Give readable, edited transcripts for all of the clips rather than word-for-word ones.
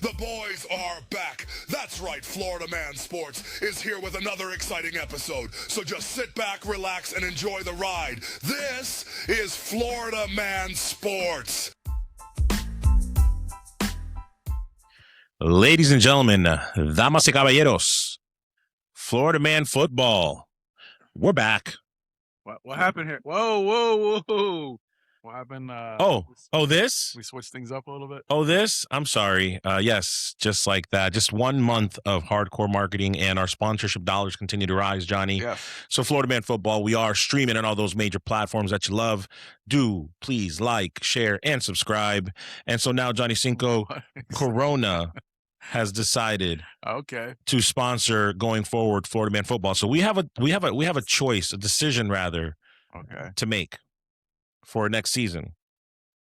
The boys are back. That's right, Florida Man Sports is here with another exciting episode. So just sit back, relax, and enjoy the ride. This is Florida Man Sports. Ladies and gentlemen, damas y caballeros, Florida Man Football. We're back. What happened here? Whoa. What happened? This? We switched things up a little bit. This? I'm sorry. Yes, just like that. Just 1 month of hardcore marketing, and our sponsorship dollars continue to rise, Johnny. Yeah. So Florida Man Football, we are streaming on all those major platforms that you love. Do please like, share, and subscribe. And so now, Johnny Cinco, Corona has decided to sponsor going forward Florida Man Football. So we have a choice, a decision rather, to make for next season.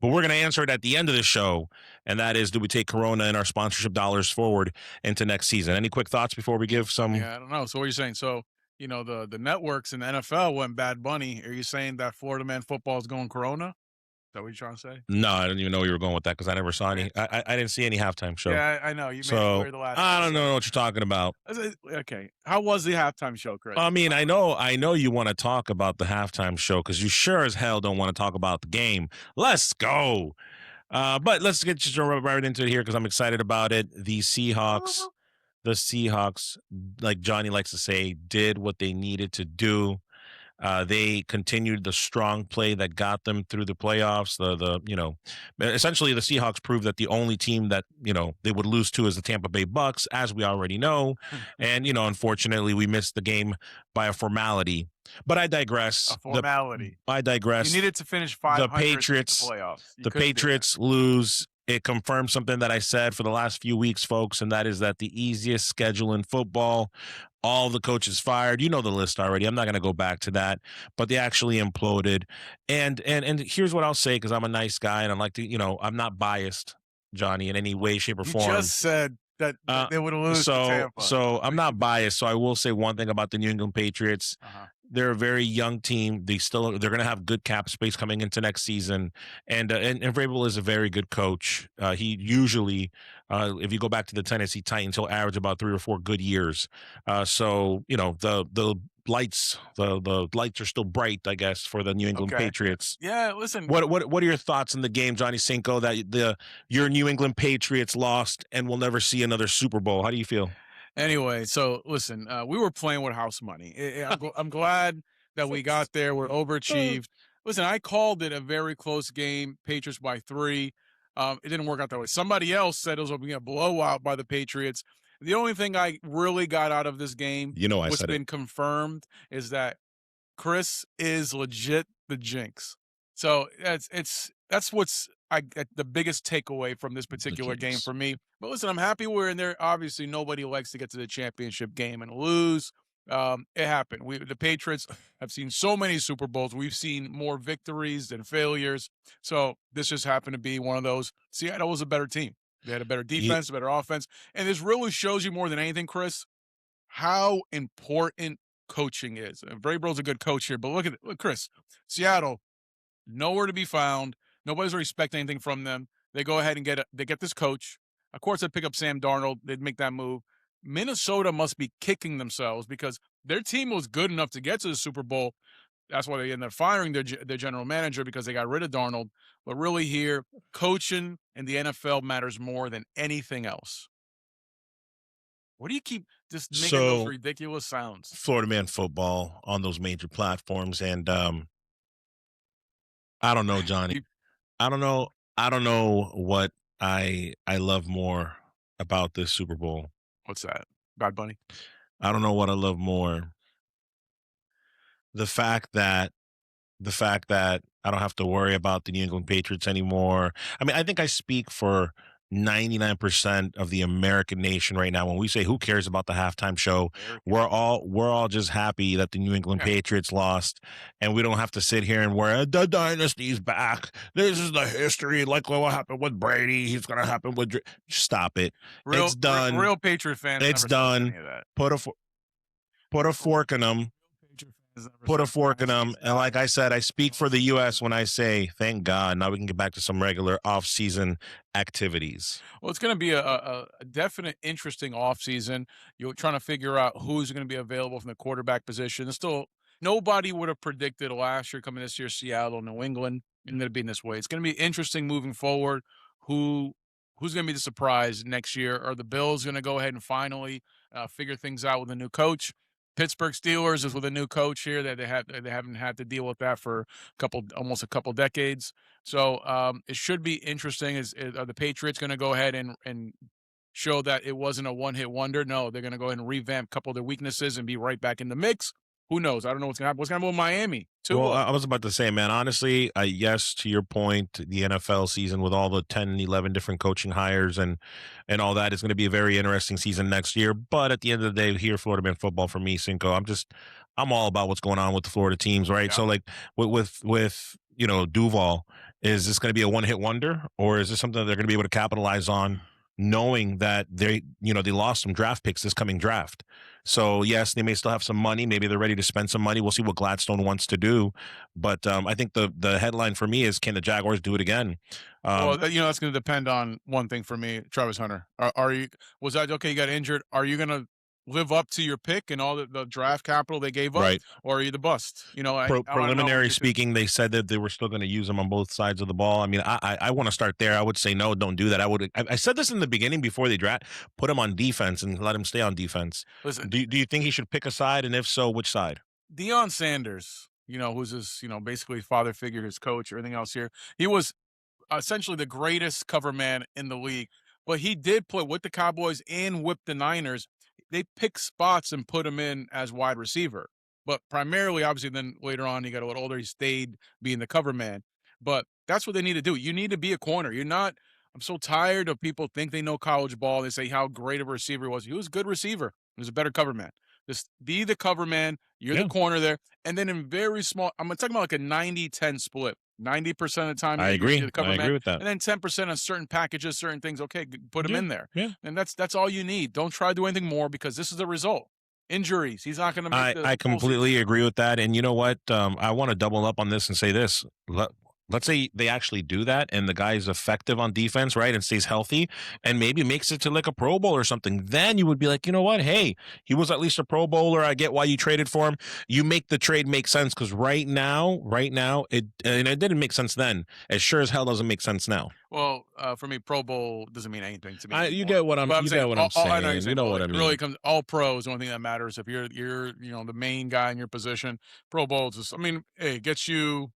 But we're going to answer it at the end of the show, and that is, do we take Corona and our sponsorship dollars forward into next season? Any quick thoughts before we give some? Yeah, I don't know. So what are you saying? So, you know, the networks in the NFL went Bad Bunny. Are you saying that Florida Man Football is going Corona? Is that what you're trying to say? No, I didn't even know you were going with that because I never saw any. I didn't see any halftime show. Yeah, I know. You made it clear the last I don't know what you're talking about. Okay. How was the halftime show, Chris? I mean, I know you want to talk about the halftime show because you sure as hell don't want to talk about the game. Let's go. But let's get just right into it here because I'm excited about it. The Seahawks, like Johnny likes to say, did what they needed to do. They continued the strong play that got them through the playoffs. Essentially the Seahawks proved that the only team that, they would lose to is the Tampa Bay Bucks, as we already know. And, unfortunately we missed the game by a formality. But I digress. A formality. I digress. You needed to finish 500 the Patriots, in the playoffs. The Patriots lose. It confirms something that I said for the last few weeks, folks, and that is that the easiest schedule in football, all the coaches fired. You know the list already. I'm not going to go back to that, but they actually imploded. And here's what I'll say, because I'm a nice guy and I like to, I'm not biased, Johnny, in any way, shape, or form. You just said that they would lose to Tampa. So I'm not biased. So I will say one thing about the New England Patriots. They're a very young team. They're going to have good cap space coming into next season, and Vrabel is a very good coach. He usually, if you go back to the Tennessee Titans, he'll average about 3 or 4 good years. So the lights are still bright, I guess, for the New England Patriots. Yeah, listen. What are your thoughts on the game, Johnny Cinco, that your New England Patriots lost and will never see another Super Bowl? How do you feel? Anyway, so listen, we were playing with house money. I'm glad that we got there. We're overachieved. Listen, I called it a very close game, Patriots by 3. It didn't work out that way. Somebody else said it was going to be a blowout by the Patriots. The only thing I really got out of this game, what's been confirmed, is that Cris is legit the jinx. So that's what's the biggest takeaway from this particular game for me. But listen, I'm happy we're in there. Obviously, nobody likes to get to the championship game and lose. It happened. The Patriots have seen so many Super Bowls. We've seen more victories than failures. So this just happened to be one of those. Seattle was a better team. They had a better defense, a better offense. And this really shows you more than anything, Chris, how important coaching is. Vrabel's a good coach here, but look, Chris, Seattle, nowhere to be found. Nobody's respecting anything from them. They go ahead and get this coach. Of course, they'd pick up Sam Darnold. They'd make that move. Minnesota must be kicking themselves because their team was good enough to get to the Super Bowl. That's why they ended up firing their general manager, because they got rid of Darnold. But really here, coaching in the NFL matters more than anything else. What do you keep just making those ridiculous sounds? Florida Man Football on those major platforms. And I don't know, Johnny. I don't know what I love more about this Super Bowl. What's that? Bad Bunny? I don't know what I love more. The fact that I don't have to worry about the New England Patriots anymore. I mean, I think I speak for 99% of the American nation right now when we say who cares about the halftime show. We're all just happy that the New England Patriots lost, and we don't have to sit here and wear the dynasty's back. This is the history, like what happened with Brady. He's gonna happen with. Stop it. It's done. Real Patriot fans. It's done. Put a fork in them. put a fork in them. And like I said, I speak for the U.S. when I say, thank God, now we can get back to some regular off-season activities. Well, it's going to be a definite interesting offseason. You're trying to figure out who's going to be available from the quarterback position. It's still, nobody would have predicted last year coming this year, Seattle, New England, and going to be in this way. It's going to be interesting moving forward. Who's going to be the surprise next year? Are the Bills going to go ahead and finally figure things out with a new coach? Pittsburgh Steelers is with a new coach here that they haven't had to deal with that for almost a couple decades. So it should be interesting. Are the Patriots going to go ahead and show that it wasn't a one-hit wonder? No, they're going to go ahead and revamp a couple of their weaknesses and be right back in the mix. Who knows? I don't know what's going to happen. What's going to happen with Miami? Well, I was about to say, man, honestly, yes, to your point, the NFL season with all the 10, 11 different coaching hires and all that is going to be a very interesting season next year. But at the end of the day, here, Florida Man football for me, Cinco, I'm all about what's going on with the Florida teams, right? Yeah. So like with Duval, is this going to be a one-hit wonder, or is this something that they're going to be able to capitalize on, knowing that they lost some draft picks this coming draft? So yes, they may still have some money. Maybe they're ready to spend some money. We'll see what Gladstone wants to do. But I think the headline for me is, can the Jaguars do it again? Well, that's going to depend on one thing for me, Travis Hunter. Was that okay? You got injured. Are you going to live up to your pick and all the draft capital they gave up, right? Or are you the bust? Preliminary speaking, they said that they were still going to use them on both sides of the ball. I mean, I want to start there. I would say no, don't do that. I said this in the beginning before they draft. Put him on defense and let him stay on defense. Listen, do you think he should pick a side, and if so, which side? Deion Sanders, who's his, basically father figure, his coach, everything else here. He was essentially the greatest cover man in the league, but he did play with the Cowboys and whip the Niners. They pick spots and put him in as wide receiver, but primarily, obviously, then later on, he got a little older. He stayed being the cover man, but that's what they need to do. You need to be a corner. I'm so tired of people think they know college ball. They say how great of a receiver he was. He was a good receiver. He was a better cover man. Just be the cover man. You're the corner there. And then in very small, I'm talking about like a 90-10 split. 90% of the time, I agree. The cover I man, agree with that. and then 10% on certain packages, certain things. Okay, put him in there. Yeah, and that's all you need. Don't try to do anything more, because this is the result. Injuries. He's not going to make I completely agree with that. And you know what? I want to double up on this and say this. Let's say they actually do that and the guy's effective on defense, right, and stays healthy and maybe makes it to like a Pro Bowl or something. Then you would be like, you know what? Hey, he was at least a Pro Bowler. I get why you traded for him. You make the trade make sense, because right now, it didn't make sense then. It sure as hell doesn't make sense now. Well, for me, Pro Bowl doesn't mean anything to me. You get what I'm saying. You know what I mean. It really comes all pro is the only thing that matters. If you're the main guy in your position, Pro Bowl just, it gets you.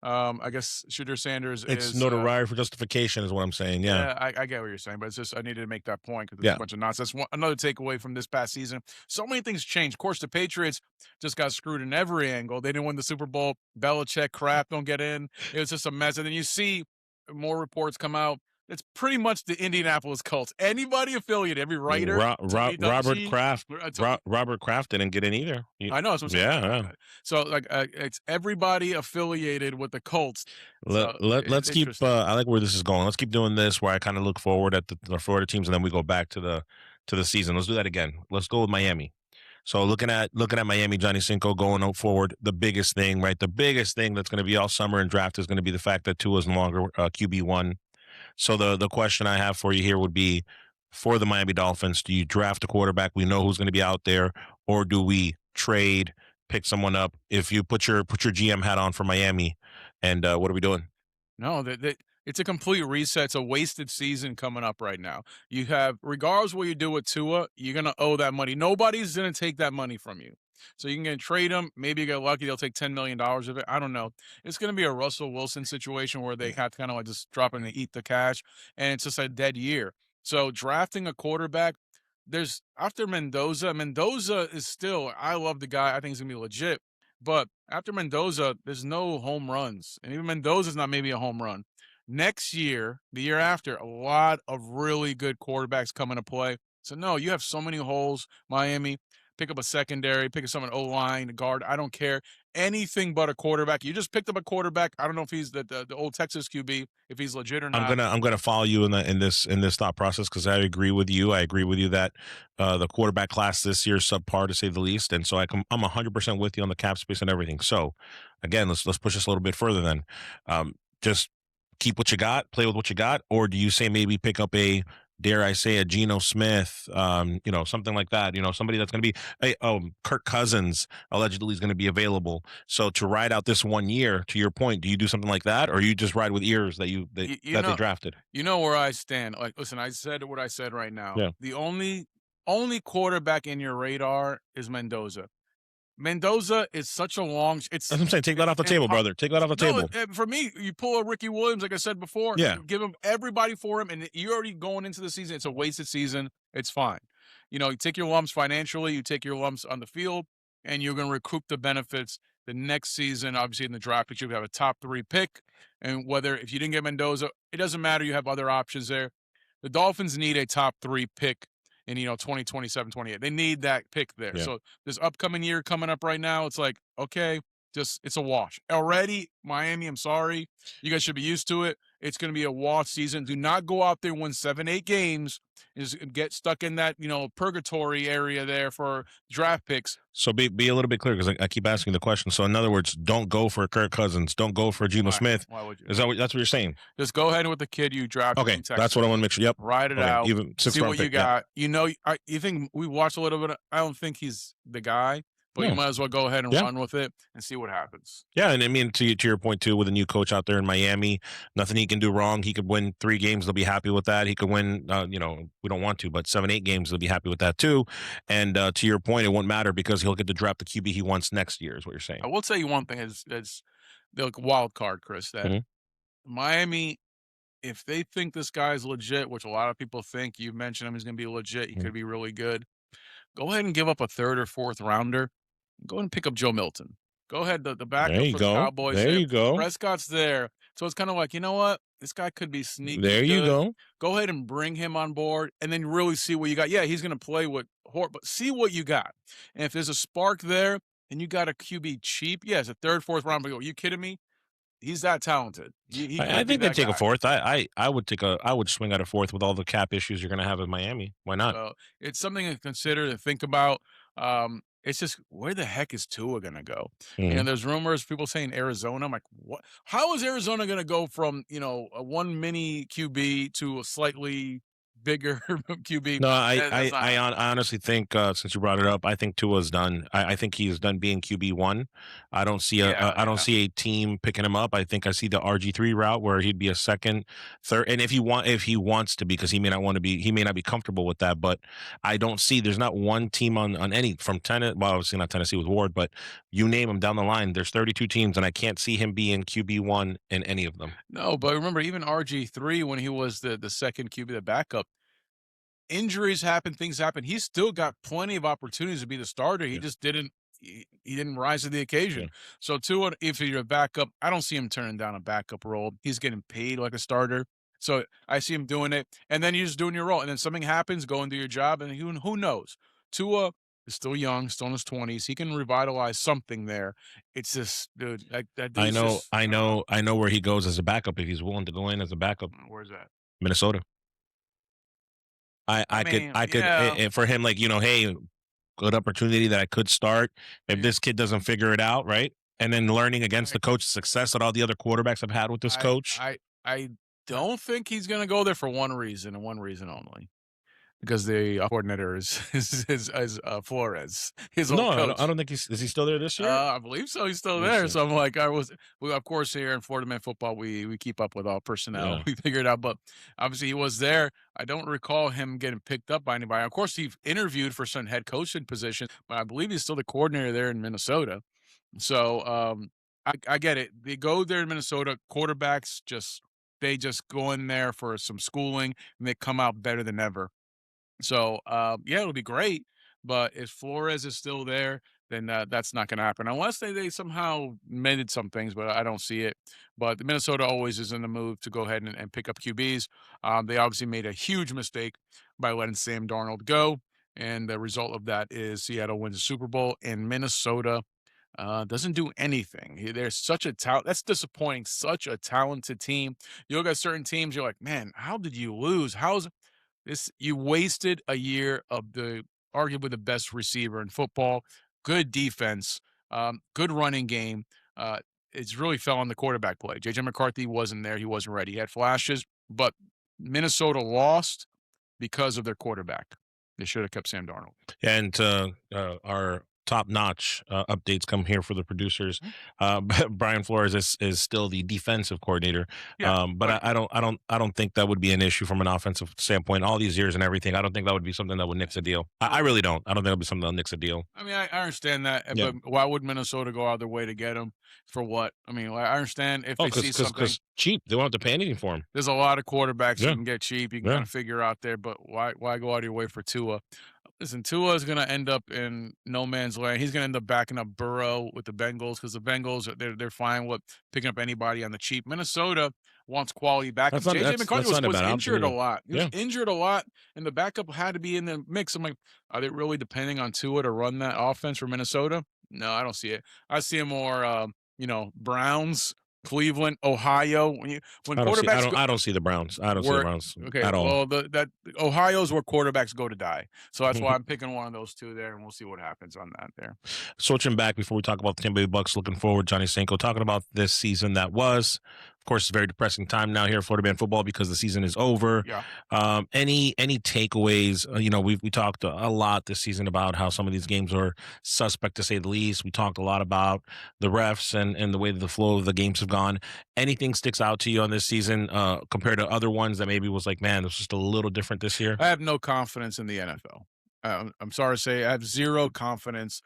I guess Shooter Sanders it's notoriety for justification is what I'm saying. Yeah, I get what you're saying, but it's just I needed to make that point because it's a bunch of nonsense. Another takeaway from this past season: so many things changed. Of course, the Patriots just got screwed in every angle. They didn't win the Super Bowl. Belichick crap, don't get in. It was just a mess. And then you see more reports come out. It's pretty much the Indianapolis Colts. Anybody affiliated, every writer, Robert Kraft didn't get in either. I know. That's what I'm saying. Yeah. So it's everybody affiliated with the Colts. Let's keep. I like where this is going. Let's keep doing this, where I kind of look forward at the Florida teams, and then we go back to the season. Let's do that again. Let's go with Miami. So looking at Miami, Johnny Cinco going forward, the biggest thing, right? The biggest thing that's going to be all summer in draft is going to be the fact that Tua is no longer QB1. So the question I have for you here would be, for the Miami Dolphins, do you draft a quarterback? We know who's going to be out there, or do we trade, pick someone up? If you put your GM hat on for Miami, and what are we doing? No, it's a complete reset. It's a wasted season coming up right now. You have, regardless of what you do with Tua, you're going to owe that money. Nobody's going to take that money from you. So you can trade them. Maybe you get lucky. They'll take $10 million of it. I don't know. It's going to be a Russell Wilson situation where they have to kind of like just drop in and eat the cash. And it's just a dead year. So drafting a quarterback, after Mendoza is still, I love the guy. I think he's going to be legit. But after Mendoza, there's no home runs. And even Mendoza's not maybe a home run. Next year, the year after, a lot of really good quarterbacks come into play. So, no, you have so many holes, Miami. Pick up a secondary, pick up someone O-line, guard. I don't care. anything but a quarterback. You just picked up a quarterback. I don't know if he's the old Texas QB, if he's legit or not. I'm gonna follow you in this thought process because I agree with you. I agree with you that the quarterback class this year is subpar to say the least, and so I'm 100% with you on the cap space and everything. So again, let's push this a little bit further. Then, just keep what you got, play with what you got, or do you say maybe pick up a, dare I say, a Geno Smith, something like that, somebody that's going to be, hey, Kirk Cousins allegedly is going to be available. So to ride out this 1 year, to your point, do you do something like that, or you just ride with ears that You know, they drafted? you know where I stand. Like, listen, I said what I said right now. Yeah. The only quarterback in your radar is Mendoza. Mendoza is such a long. That's what I'm saying. Take that off the table, brother. Take that off the table. For me, you pull a Ricky Williams, like I said before. Yeah. You give him everybody for him, and you're already going into the season. It's a wasted season. It's fine. You take your lumps financially, you take your lumps on the field, and you're going to recoup the benefits the next season. Obviously, in the draft, you have a top 3 pick, and if you didn't get Mendoza, it doesn't matter. You have other options there. The Dolphins need a top 3 pick in 2027, 28. They need that pick there. Yeah. So this upcoming year coming up right now, it's like, okay, it's a wash. Already, Miami, I'm sorry. You guys should be used to it. It's going to be a wash season. Do not go out there and win 7, 8 games. Get stuck in that, purgatory area there for draft picks. So be a little bit clear because I keep asking the question. So in other words, don't go for Kirk Cousins. Don't go for Geno Smith. Why would you? That's what you're saying? Just go ahead with the kid you drafted. Okay, that's what I want to make sure. Yep. Ride it out. Even see what you pick, got. Yeah. You think we watched a little bit. I don't think he's the guy. But you might as well go ahead and run with it and see what happens. Yeah, and I mean, to your point, too, with a new coach out there in Miami, nothing he can do wrong. He could win 3 games. They'll be happy with that. He could win, we don't want to, but 7, 8 games, they'll be happy with that, too. And to your point, it won't matter because he'll get to draft the QB he wants next year is what you're saying. I will tell you one thing is the wild card, Chris, that Miami, if they think this guy's legit, which a lot of people think, you mentioned him, he's going to be legit. He could be really good. Go ahead and give up a 3rd or 4th rounder. Go ahead and pick up Joe Milton. Go ahead, the backup for the Cowboys. There you go. Prescott's there. So it's kind of like, you know what? This guy could be sneaky. There you go. Go ahead and bring him on board and then really see what you got. Yeah, he's going to play with Hort, but see what you got. And if there's a spark there and you got a QB cheap, yes, a 3rd, 4th round. But are you kidding me? He's that talented. I think they'd take a 4th. I would swing at a 4th with all the cap issues you're going to have in Miami. Why not? So it's something to consider, to think about. It's just, where the heck is Tua going to go? And there's rumors, people saying Arizona. I'm like, what? How is Arizona going to go from, a 1 mini QB to a slightly bigger QB? No, I honestly think, since you brought it up, I think Tua's done. I think he's done being QB1. I don't see I don't see a team picking him up. I think I see the RG3 route where he'd be a 2nd, 3rd, and if he wants to be, because he may not be comfortable with that. But I don't see, there's not one team on any from Tennessee. Well, obviously not Tennessee with Ward, but you name them down the line. There's 32 teams, and I can't see him being QB1 in any of them. No, but remember, even RG3, when he was the 2nd QB, the backup, injuries happen, things happen. He's still got plenty of opportunities to be the starter. He just didn't. He didn't rise to the occasion. So Tua, if you're a backup, I don't see him turning down a backup role. He's getting paid like a starter. So I see him doing it. And then you're just doing your role. And then something happens, go and do your job. And who knows? Tua is still young, still in his 20s. He can revitalize something there. It's just, dude, that I know where he goes as a backup if he's willing to go in as a backup. Where's that? Minnesota. I could for him, like, hey, good opportunity that I could start if this kid doesn't figure it out, right? And then learning against the coach's success that all the other quarterbacks have had with this coach. I don't think he's going to go there for one reason and one reason only. Because the coordinator is Flores. His old coach. I don't think is he still there this year? I believe so. He's still there. So I'm like, of course, here in Florida Man Football, we keep up with all personnel. Yeah. We figure it out. But obviously he was there. I don't recall him getting picked up by anybody. Of course, he interviewed for some head coaching position, but I believe he's still the coordinator there in Minnesota. So I get it. They go there in Minnesota. Quarterbacks they just go in there for some schooling and they come out better than ever. So, it'll be great, but if Flores is still there, then that's not going to happen unless they somehow mended some things, but I don't see it. But Minnesota always is in the move to go ahead and pick up QBs. They obviously made a huge mistake by letting Sam Darnold go, and the result of that is Seattle wins the Super Bowl, and Minnesota Doesn't do anything. There's such a talent. That's disappointing. Such a talented team. You look at certain teams, you're like, man, how did you lose? How's this? You wasted a year of the arguably the best receiver in football. Good defense, good running game. Uh, it's really fell on the quarterback play. JJ McCarthy wasn't there. He wasn't ready. He had flashes, but Minnesota lost because of their quarterback. They should have kept Sam Darnold. And our top-notch updates come here for the producers. Brian Flores is still the defensive coordinator, Yeah, but but I don't think that would be an issue from an offensive standpoint. All these years and everything, I don't think that would be something that would nix a deal. I really don't. I don't think it would be something that would nix a deal. I mean, I understand that, Yeah. but why would Minnesota go out of their way to get him for what? I mean, I understand if Oh, they see something. because cheap. They won't have to pay anything for him. There's a lot of quarterbacks you Yeah. can get cheap. You can Yeah. kind of figure out there, but why go out of your way for Tua? Listen, Tua is going to end up in no man's land. He's going to end up backing up Burrow with the Bengals because the Bengals they're fine with picking up anybody on the cheap. Minnesota wants quality backup. That's not- JJ that's McCarthy not a was bad option injured a either. lot. He was Yeah. injured a lot, and the backup had to be in the mix. I'm like, are they really depending on Tua to run that offense for Minnesota? No, I don't see it. I see it more, Browns, Cleveland, Ohio. When quarterbacks go, I don't see the Browns. I don't see the Where- Browns okay, at all. well, that Ohio's where quarterbacks go to die. So that's why I'm picking one of those two there, and we'll see what happens on that there. Switching back before we talk about the Tampa Bay Bucks, looking forward, Johnny Sanko, talking about this season that was. Of course, it's a very depressing time now here at Florida Man Football because the season is over. Yeah. Any takeaways? We talked a lot this season about how some of these games are suspect to say the least. We talked a lot about the refs and the way that the flow of the games have gone. Anything sticks out to you on this season compared to other ones that maybe was like, man, this was just a little different this year? I have no confidence in the NFL. I'm sorry to say, I have zero confidence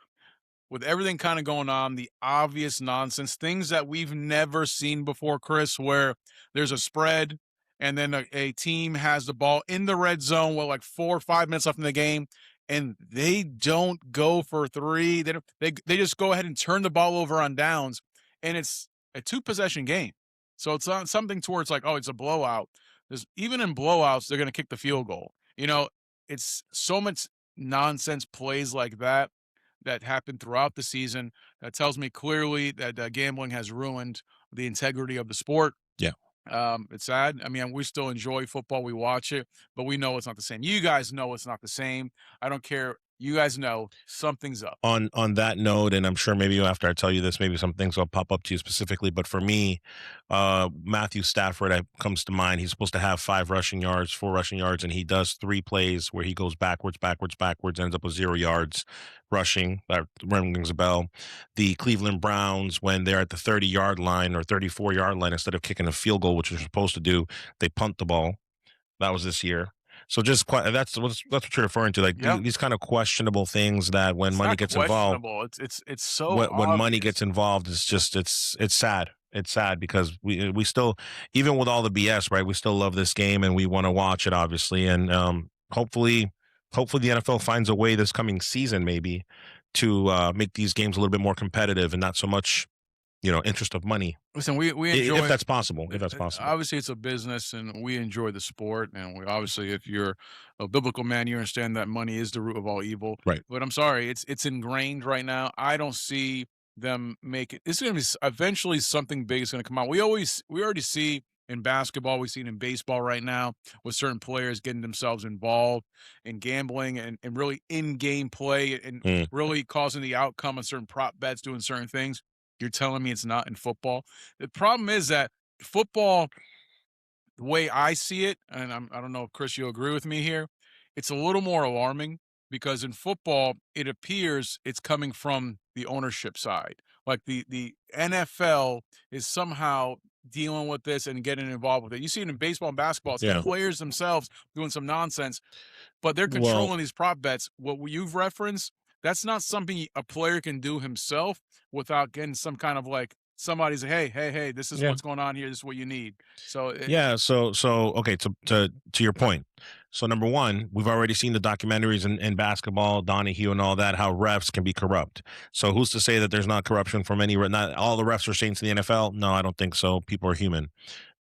with everything kind of going on, the obvious nonsense, things that we've never seen before, Chris, where there's a spread and then a team has the ball in the red zone with like 4 or 5 minutes left in the game, and they don't go for three. They just go ahead and turn the ball over on downs, and it's a 2-possession game. So it's not something towards like, oh, it's a blowout. Even in blowouts, they're going to kick the field goal. It's so much nonsense plays like that happened throughout the season. That tells me clearly that gambling has ruined the integrity of the sport. Yeah. It's sad. I mean, we still enjoy football. We watch it, but we know it's not the same. You guys know it's not the same. I don't care. You guys know something's up. On that note, and I'm sure maybe after I tell you this, maybe some things will pop up to you specifically, but for me, Matthew Stafford comes to mind. He's supposed to have 4 rushing yards, and he does 3 plays where he goes backwards, ends up with 0 yards rushing. That rings a bell. The Cleveland Browns, when they're at the 30-yard line or 34-yard line, instead of kicking a field goal, which they're supposed to do, they punt the ball. That was this year. So that's what you're referring to, like Yep. these kind of questionable things that when It's money not gets involved, questionable. It's so when money obvious. gets involved, it's sad. It's sad because we still, even with all the BS, right? We still love this game and we want to watch it, obviously, and hopefully the NFL finds a way this coming season maybe to make these games a little bit more competitive and not so much, interest of money. Listen, we enjoy If that's possible. Obviously, it's a business, and we enjoy the sport. And we obviously, if you're a biblical man, you understand that money is the root of all evil. Right. But I'm sorry, it's ingrained right now. I don't see them make it. It's going to be eventually something big is going to come out. We already see in basketball. We see it in baseball right now with certain players getting themselves involved in gambling and really in-game play and really causing the outcome of certain prop bets, doing certain things. You're telling me it's not in football? The problem is that football, the way I see it, and I don't know if Chris, you'll agree with me here, it's a little more alarming because in football, it appears it's coming from the ownership side. Like the NFL is somehow dealing with this and getting involved with it. You see it in baseball and basketball. It's the players themselves doing some nonsense, but they're controlling these prop bets. What you've referenced, that's not something a player can do himself without getting some kind of like somebody's, hey, this is what's going on here. This is what you need. So So okay, to your point. So number one, we've already seen the documentaries in basketball, Donahue and all that, how refs can be corrupt. So who's to say that there's not corruption from not all the refs are saints in the NFL? No, I don't think so. People are human.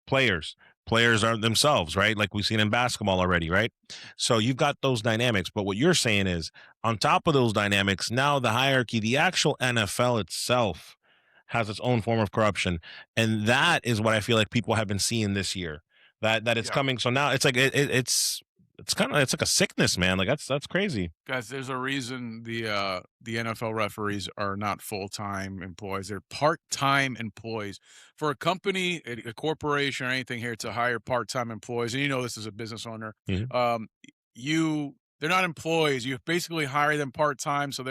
Players. players are themselves, right? Like we've seen in basketball already, right? So you've got those dynamics. But what you're saying is, on top of those dynamics, now the hierarchy, the actual NFL itself has its own form of corruption. And that is what I feel like people have been seeing this year. That it's coming. So now it's like it's kind of, it's like a sickness, man. Like that's crazy. Guys, there's a reason the NFL referees are not full-time employees. They're part-time employees. For a company, a corporation, or anything here to hire part-time employees, and you know this as a business owner, Mhm. they're not employees. You basically hire them part-time, so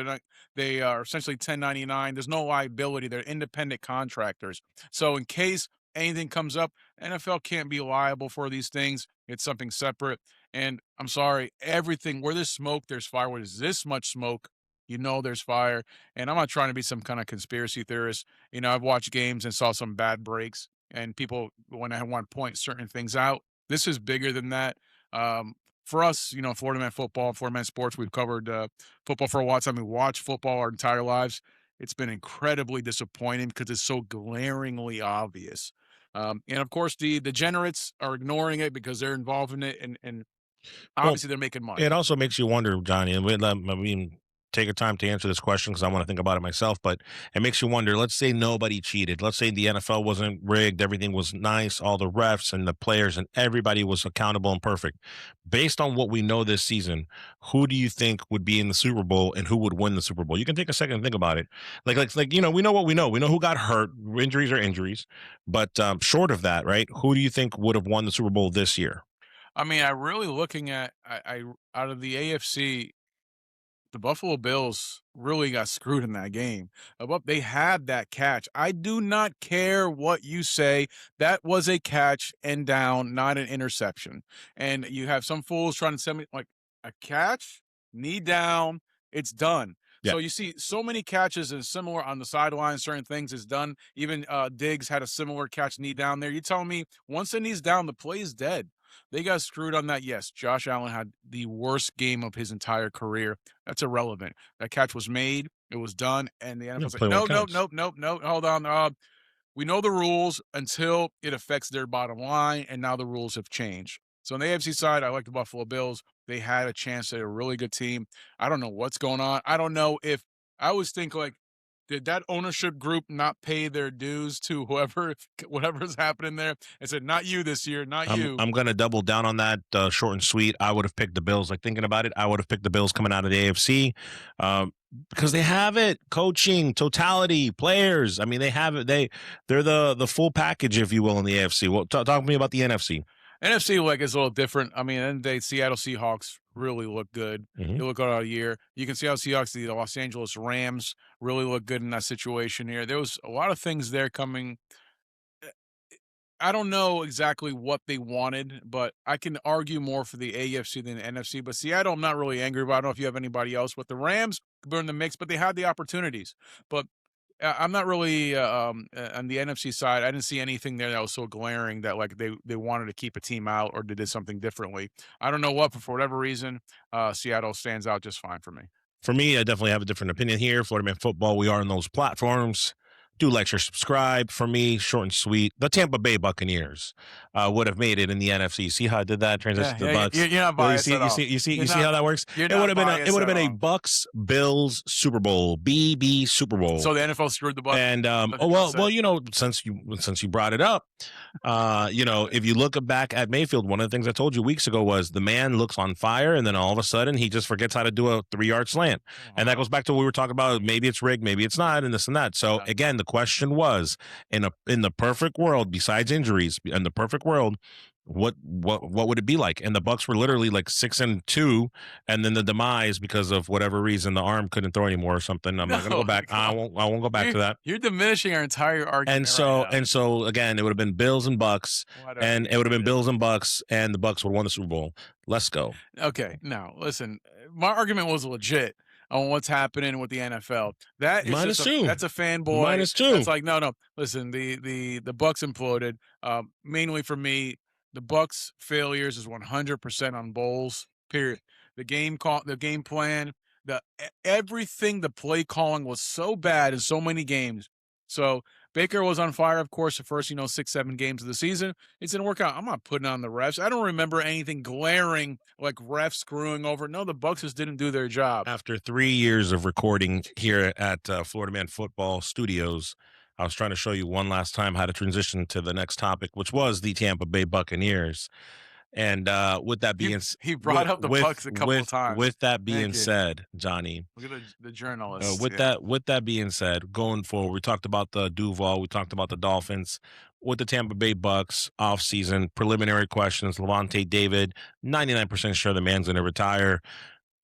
they are essentially 1099. There's no liability. They're independent contractors. So in case anything comes up, NFL can't be liable for these things. It's something separate. And I'm sorry, everything where there's smoke, there's fire. Where there's this much smoke, you know there's fire. And I'm not trying to be some kind of conspiracy theorist. I've watched games and saw some bad breaks, and people, when I want to point certain things out, this is bigger than that. For us, Florida Man football, Florida Man sports, we've covered football for a while time. We watch football our entire lives. It's been incredibly disappointing because it's so glaringly obvious. And of course, the degenerates are ignoring it because they're involved in it, and Well, obviously they're making money. it also makes you wonder, Johnny, and I mean, take your time to answer this question because I want to think about it myself. But it makes you wonder. Let's say nobody cheated. Let's say the NFL wasn't rigged. Everything was nice. All the refs and the players and everybody was accountable and perfect. Based on what we know this season, who do you think would be in the Super Bowl and who would win the Super Bowl? You can take a second and think about it. Like we know what we know. We know who got hurt. Injuries are injuries. But short of that, right? Who do you think would have won the Super Bowl this year? I mean, I really looking at I out of the AFC, the Buffalo Bills really got screwed in that game. But they had that catch. I do not care what you say. That was a catch and down, not an interception. And you have some fools trying to send me like a catch, knee down, it's done. Yeah. So you see so many catches and similar on the sideline, certain things is done. Even Diggs had a similar catch, knee down there. You telling me once the knee's down, the play is dead. They got screwed on that. Yes, Josh Allen had the worst game of his entire career. That's irrelevant. That catch was made. It was done. And the NFL's like, play no, what no, counts. nope, nope, nope. Hold on. We know the rules until it affects their bottom line. And now the rules have changed. So on the AFC side, I like the Buffalo Bills. They had a chance at a really good team. I don't know what's going on. I don't know if I always think like, did that ownership group not pay their dues to whatever's happening there and said, not you this year, not you? I'm going to double down on that, short and sweet. I would have picked the Bills. Like thinking about it, I would have picked the Bills coming out of the AFC because they have it: coaching, totality, players. I mean, they have it. They're the full package, if you will, in the AFC. Well, talk to me about the NFC. NFC is a little different. I mean, and the Seattle Seahawks really look good. Mhm. They look good all year. You can see how Seahawks, the Los Angeles Rams, really look good in that situation here. There was a lot of things there coming. I don't know exactly what they wanted, but I can argue more for the AFC than the NFC. But Seattle, I'm not really angry about. I don't know if you have anybody else, but the Rams were in the mix, but they had the opportunities. But I'm not really on the NFC side. I didn't see anything there that was so glaring that like they wanted to keep a team out or did something differently. I don't know what, but for whatever reason, Seattle stands out just fine for me. For me, I definitely have a different opinion here. Florida Man Football, we are on those platforms. Do like, share, subscribe. For me, short and sweet. The Tampa Bay Buccaneers would have made it in the NFC. See how I did that transition to the Bucks? You're not biased at all. You see how that works? It would have been a Bucks Bills Super Bowl, BB Super Bowl. So the NFL screwed the Bucks. And since you brought it up, if you look back at Mayfield, one of the things I told you weeks ago was the man looks on fire, and then all of a sudden he just forgets how to do a 3-yard slant, and that goes back to what we were talking about. Maybe it's rigged, maybe it's not, and this and that. So again, the question was, in the perfect world, besides injuries, in the perfect world, what would it be like? And the Bucks were literally like 6-2, and then the demise because of whatever reason the arm couldn't throw anymore or something. I'm not going to go back. I won't go back to that. You're diminishing our entire argument. And so again, it would have been Bills and Bucks, and it would have been Bills and Bucks, and the Bucks would have won the Super Bowl. Let's go. Okay, now listen, my argument was legit on what's happening with the NFL. That is -2. That's a fanboy. -2. That's like no. Listen, the Bucks imploded. Mainly for me, the Bucks failures is 100% on Bowles. Period. The game plan, everything. The play calling was so bad in so many games. So Baker was on fire, of course, the first 6-7 games of the season. It didn't work out. I'm not putting on the refs. I don't remember anything glaring like refs screwing over. No, the Bucs just didn't do their job. After 3 years of recording here at Florida Man Football Studios, I was trying to show you one last time how to transition to the next topic, which was the Tampa Bay Buccaneers. And with that being he brought up the Bucs a couple of times. With that being said, Johnny, look at the journalist. With that being said, going forward, we talked about the Duval, we talked about the Dolphins. With the Tampa Bay Bucks offseason, preliminary questions, Levante David, 99% sure the man's going to retire.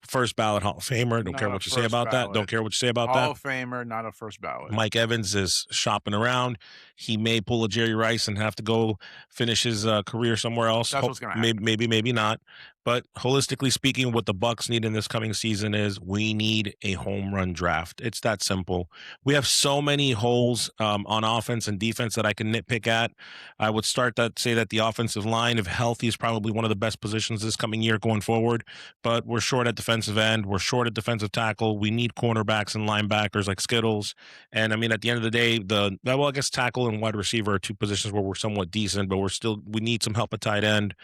First ballot Hall of Famer. Don't care what you say about that. Don't care what you say about that. Hall of Famer, not a first ballot. Mike Evans is shopping around. He may pull a Jerry Rice and have to go finish his career somewhere else. That's what's going to happen. Maybe not. But holistically speaking, what the Bucs need in this coming season is we need a home run draft. It's that simple. We have so many holes on offense and defense that I can nitpick at. I would say that the offensive line, if healthy, is probably one of the best positions this coming year going forward. But we're short at defensive end. We're short at defensive tackle. We need cornerbacks and linebackers like Skittles. And I mean, at the end of the day, I guess tackle and wide receiver are two positions where we're somewhat decent, but we need some help at tight end.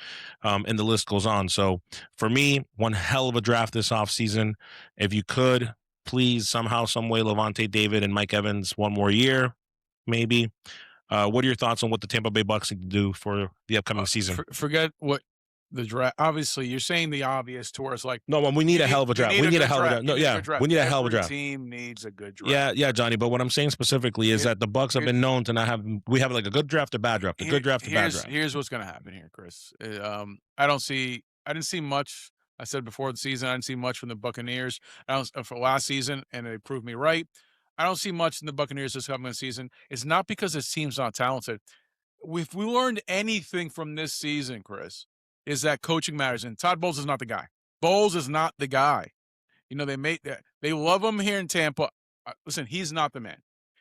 And the list goes on. So for me, one hell of a draft this offseason. If you could, please, somehow, some way, Levante David and Mike Evans one more year, maybe. What are your thoughts on what the Tampa Bay Bucs need to do for the upcoming season? Forget what the draft. Obviously, you're saying the obvious towards like. No, we need a hell of a draft. We need a hell of a draft. No, yeah, we need a hell of a draft. Team needs a good draft. Yeah, Johnny. But what I'm saying specifically is that the Bucs have been known to not have. We have like a good draft, a bad draft, a good draft, a bad draft. Here's what's going to happen here, Chris. I didn't see much. I said before the season, I didn't see much from the Buccaneers for last season, and they proved me right. I don't see much in the Buccaneers this coming season. It's not because this team's not talented. If we learned anything from this season, Chris, is that coaching matters. And Todd Bowles is not the guy. Bowles is not the guy. They love him here in Tampa. Listen, he's not the man.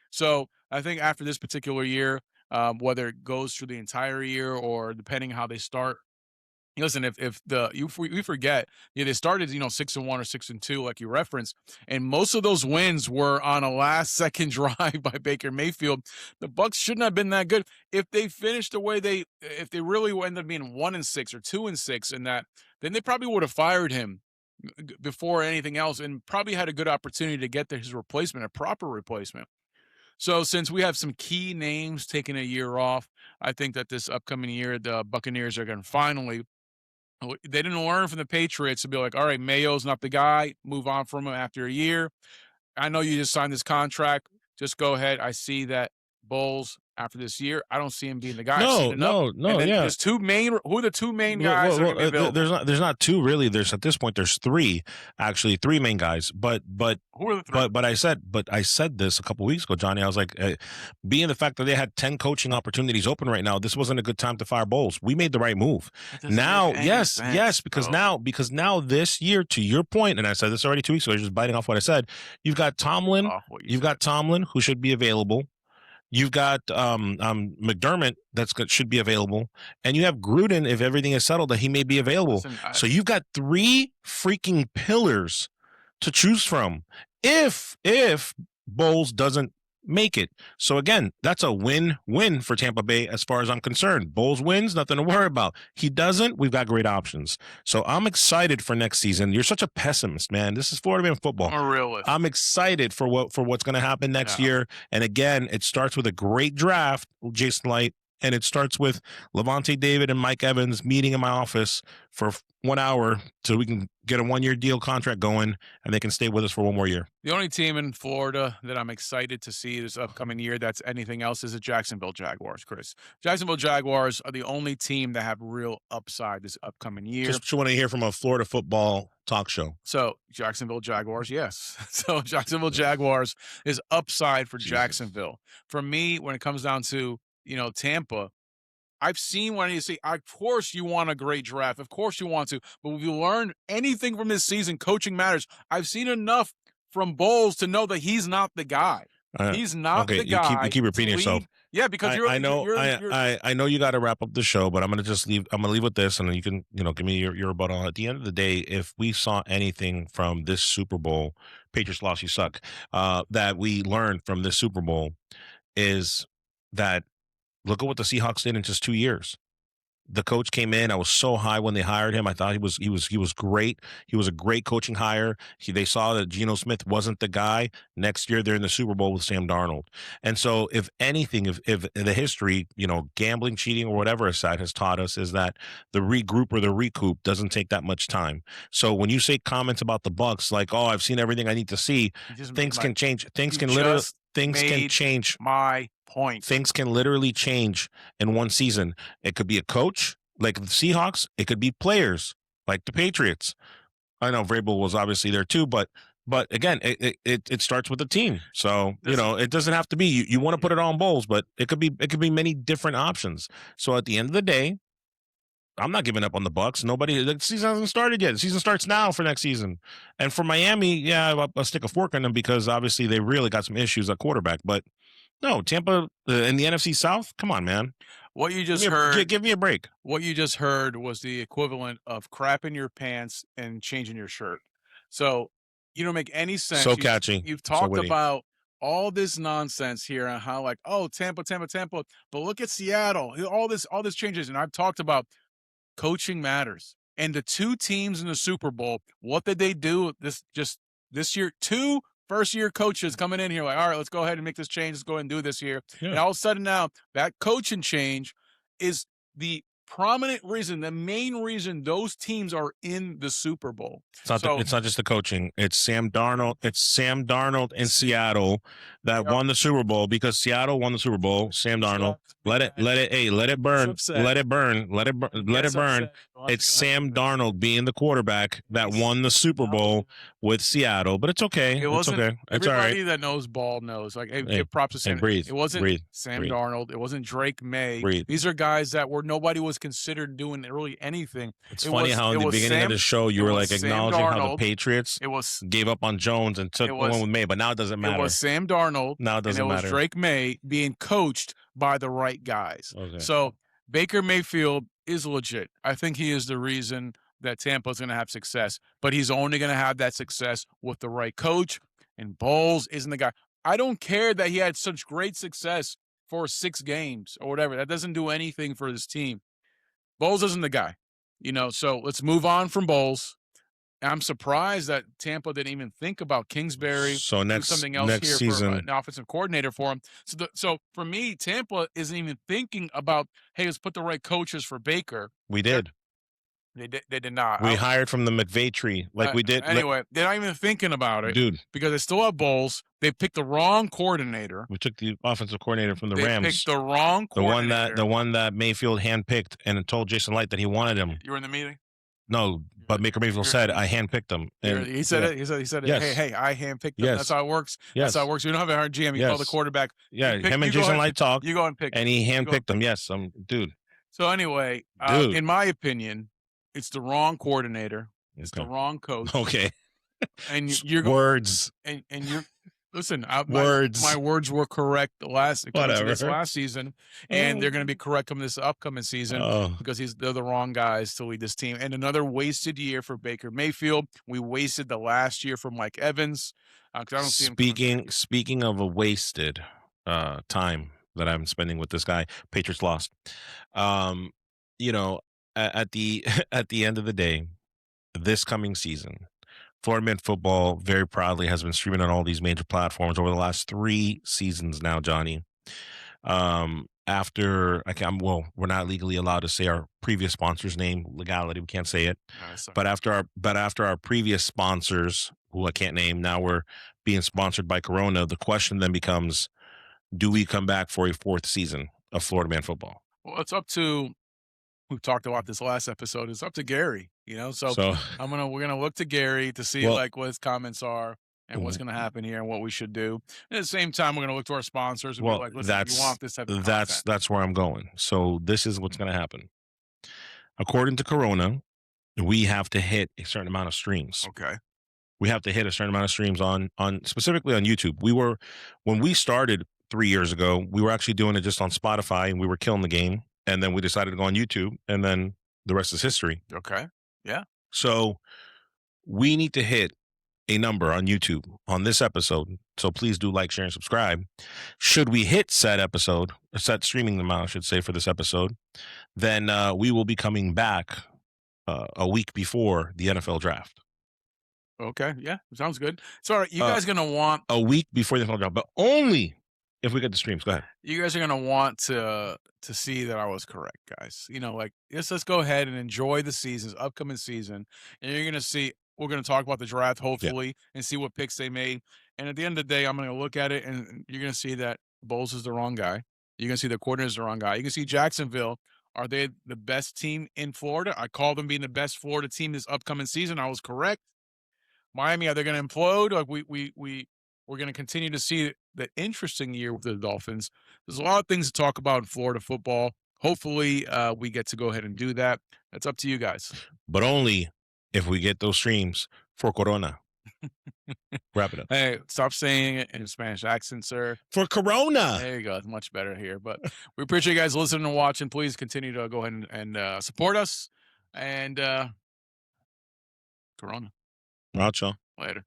So I think after this particular year, whether it goes through the entire year or depending how they start. Listen, if we forget, they started 6-1 or 6-2 like you referenced, and most of those wins were on a last-second drive by Baker Mayfield. The Bucs shouldn't have been that good. If they finished the way if they really ended up being 1-6 or 2-6 in that, then they probably would have fired him before anything else, and probably had a good opportunity to get his replacement, a proper replacement. So since we have some key names taking a year off, I think that this upcoming year the Buccaneers are going to finally. They didn't learn from the Patriots to be like, all right, Mayo's not the guy. Move on from him after a year. I know you just signed this contract. Just go ahead. I see that Bowles after this year. I don't see him being the guy. No. Yeah. There's two main. Who are the two main guys? There's not two really. There's at this point there's three main guys. But who are the three? But I said this a couple weeks ago, Johnny. I was like, being the fact that they had 10 coaching opportunities open right now, this wasn't a good time to fire Bowles. We made the right move. Now, yes, because now this year, to your point, and I said this already 2 weeks ago, just biting off what I said. You've got Tomlin. Got Tomlin who should be available. You've got McDermott should be available, and you have Gruden if everything is settled that he may be available. Listen, so you've got 3 freaking pillars to choose from if Bowles doesn't make it. So again, that's a win-win for Tampa Bay as far as I'm concerned. Bowles wins, nothing to worry about. He doesn't, we've got great options. So I'm excited for next season. You're such a pessimist, man. This is Florida Man football. I'm a realist. I'm excited for what's going to happen next year. And again, it starts with a great draft, Jason Light, and it starts with Levante David and Mike Evans meeting in my office for 1 hour so we can get a 1-year deal contract going, and they can stay with us for 1 more year. The only team in Florida that I'm excited to see this upcoming year that's anything else is the Jacksonville Jaguars, Chris. Jacksonville Jaguars are the only team that have real upside this upcoming year. Just want to hear from a Florida football talk show. So Jacksonville Jaguars, yes. So Jacksonville Jaguars is upside for Jacksonville. For me, when it comes down to Tampa, I've seen what you see. Of course you want a great draft. Of course you want to. But if you learn anything from this season, coaching matters. I've seen enough from Bowles to know that he's not the guy. He's not the guy. You keep repeating yourself. Yeah, because I know you got to wrap up the show, but I'm going to leave with this, and then you can, give me your rebuttal. At the end of the day, if we saw anything from this Super Bowl, Patriots lost, you suck, that we learned from this Super Bowl is that look at what the Seahawks did in just 2 years. The coach came in. I was so high when they hired him. I thought he was great. He was a great coaching hire. They saw that Geno Smith wasn't the guy. Next year, they're in the Super Bowl with Sam Darnold. And so, if anything, if the history, gambling, cheating, or whatever aside has taught us is that the regroup or the recoup doesn't take that much time. So when you say comments about the Bucs, like, "Oh, I've seen everything I need to see," things can change. Things can change. My point. Things can literally change in one season. It could be a coach, like the Seahawks. It could be players, like the Patriots. I know Vrabel was obviously there too, but again, it starts with the team. So it doesn't have to be. You want to put it on bowls, but it could be many different options. So at the end of the day, I'm not giving up on the Bucs. The season hasn't started yet. The season starts now for next season. And for Miami, yeah, I'll stick a fork in them because obviously they really got some issues at quarterback. But no, Tampa in the NFC South. Come on, man. What you just heard. Give me a break. What you just heard was the equivalent of crapping your pants and changing your shirt. So you don't make any sense. So catchy. You've talked about all this nonsense here on how Tampa. But look at Seattle. All this changes. And I've talked about coaching matters. And the two teams in the Super Bowl, what did they do this year? Two first-year coaches coming in here like, all right, let's go ahead and make this change. Let's go ahead and do this here. Yeah. And all of a sudden now, that coaching change is the prominent reason, the main reason those teams are in the Super Bowl. It's not just the coaching. It's Sam Darnold. It's Sam Darnold in Seattle that won the Super Bowl because Seattle won the Super Bowl. Sam Darnold. Let it burn. Let it burn. It's Sam Darnold being the quarterback that won the Super Bowl with Seattle. But it's okay. It's okay. It's all right. Everybody that knows ball knows. Like, give props to Sam. Breathe. It wasn't Sam Darnold. It wasn't Drake May. These are guys that nobody was considered doing really anything. It's funny how in the beginning of the show you were like acknowledging how the Patriots gave up on Jones and took one with May, but now it doesn't matter. It was Sam Darnold. Now it doesn't matter. It was Drake May being coached by the right guys. Okay. So Baker Mayfield is legit. I think he is the reason that Tampa is going to have success, but he's only going to have that success with the right coach, and Bowles isn't the guy. I don't care that he had such great success for 6 games or whatever. That doesn't do anything for his team. Bowles isn't the guy, so let's move on from Bowles. I'm surprised that Tampa didn't even think about Kingsbury. So something else next here season, for an offensive coordinator for him. So for me, Tampa isn't even thinking about, hey, let's put the right coaches for Baker. We did. They did not. We hired from the McVay tree, like we did. Anyway, they're not even thinking about it, dude, because they still have Bowles. They picked the wrong coordinator. We took the offensive coordinator from the Rams. They picked the wrong coordinator. The one that Mayfield handpicked and told Jason Light that he wanted him. You were in the meeting? No, but Baker Mayfield said, I handpicked him. And he said it. He said, yes. hey, I handpicked him. Yes. That's how it works. Yes. That's how it works. You don't have a hard GM. You call the quarterback. Yeah, him and Jason Light talked. You go and pick him. And he handpicked him. Yes, dude. So anyway, in my opinion, it's the wrong coordinator. It's the wrong coach. Okay. And you're words. And you're listen. Words. My words were correct this last season, and they're going to be correct coming this upcoming season because they're the wrong guys to lead this team. And another wasted year for Baker Mayfield. We wasted the last year for Mike Evans. I don't see him. Speaking of a wasted time that I'm spending with this guy, Patriots lost. At the end of the day, this coming season, Florida Man Football very proudly has been streaming on all these major platforms over the last 3 seasons now, Johnny. We're not legally allowed to say our previous sponsor's name, legality, we can't say it. But after our previous sponsors, who I can't name, now we're being sponsored by Corona. The question then becomes, do we come back for a 4th season of Florida Man Football? Well, it's up to. We talked about this last episode. It's up to Gary, So we're gonna look to Gary to see what his comments are and what's gonna happen here and what we should do. And at the same time, we're gonna look to our sponsors and be like, listen, you want this type of content. That's where I'm going. So this is what's gonna happen. According to Corona, we have to hit a certain amount of streams. Okay. We have to hit a certain amount of streams on specifically on YouTube. When we started 3 years ago, we were actually doing it just on Spotify, and we were killing the game. And then we decided to go on YouTube, and then the rest is history. Okay. Yeah. So we need to hit a number on YouTube on this episode, so please do like, share, and subscribe. Should we hit said episode, set streaming amount, I should say, for this episode, then we will be coming back a week before the NFL draft. Okay, yeah, sounds good. So, all right, you guys going to want a week before the NFL draft, but only if we get the streams. Go ahead. You guys are going to want to see that I was correct, guys. Like, let's go ahead and enjoy the season's upcoming season, and you're going to see. We're going to talk about the draft, hopefully, and see what picks they made. And at the end of the day, I'm going to look at it, and you're going to see that Bowles is the wrong guy. You're going to see the coordinator is the wrong guy. You can see Jacksonville. Are they the best team in Florida? I called them being the best Florida team this upcoming season. I was correct. Miami, are they going to implode? Like we're going to continue to see the interesting year with the Dolphins. There's a lot of things to talk about in Florida football. Hopefully, we get to go ahead and do that. That's up to you guys. But only if we get those streams for Corona. Wrap it up. Hey, stop saying it in a Spanish accent, sir. For Corona. There you go. It's much better here. But we appreciate you guys listening and watching. Please continue to go ahead and support us. And Corona. Out, y'all. Later.